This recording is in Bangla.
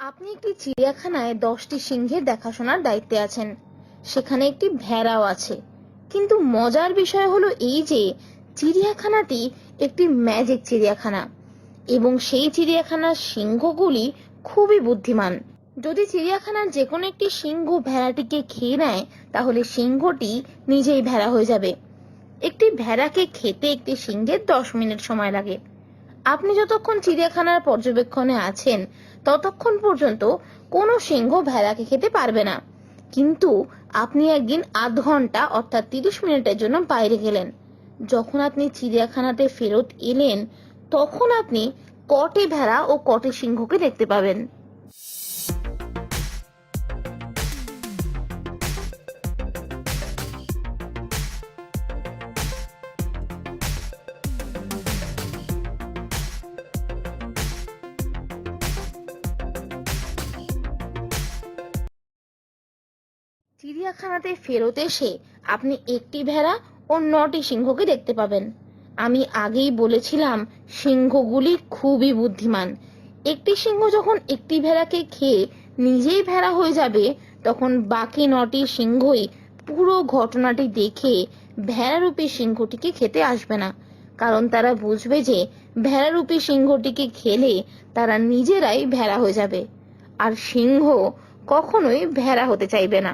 আপনি একটি চিড়িয়াখানায় 10টি সিংহের দেখাশোনার দায়িত্বে আছেন। সেখানে একটি ভেড়াও আছে। কিন্তু মজার বিষয় হলো এই যে চিড়িয়াখানাটি একটি ম্যাজিক চিড়িয়াখানা এবং সেই চিড়িয়াখানার সিংহগুলি খুবই বুদ্ধিমান। যদি চিড়িয়াখানার যে কোনো একটি সিংহ ভেড়াটিকে খেয়ে নেয় তাহলে সিংহটি নিজেই ভেড়া হয়ে যাবে। একটি ভেড়াকে খেতে একটি সিংহের 10 মিনিট সময় লাগে। আপনি যতক্ষণ চিড়িয়াখানার পর্যবেক্ষণে আছেন ততক্ষণ পর্যন্ত কোনো সিংহ ভেড়াকে খেতে পারবে না। কিন্তু আপনি একদিন আধ ঘন্টা অর্থাৎ 30 মিনিটের জন্য বাইরে গেলেন। যখন আপনি চিড়িয়াখানাতে ফেরত এলেন তখন আপনি কটি ভেড়া ও কটি সিংহকে দেখতে পাবেন। চিড়িয়াখানাতে ফেরত এসে আপনি একটি ভেড়া ও 9টি সিংহকে দেখতে পাবেন। আমি আগেই বলেছিলাম সিংহগুলি খুবই বুদ্ধিমান। একটি সিংহ যখন একটি ভেড়াকে খেয়ে নিজেই ভেড়া হয়ে যাবে তখন বাকি 9টি সিংহই পুরো ঘটনাটি দেখে ভেড়ারূপী সিংহটিকে খেতে আসবে না, কারণ তারা বুঝবে যে ভেড়ারূপী সিংহটিকে খেলে তারা নিজেরাই ভেড়া হয়ে যাবে, আর সিংহ কখনোই ভেড়া হতে চাইবে না।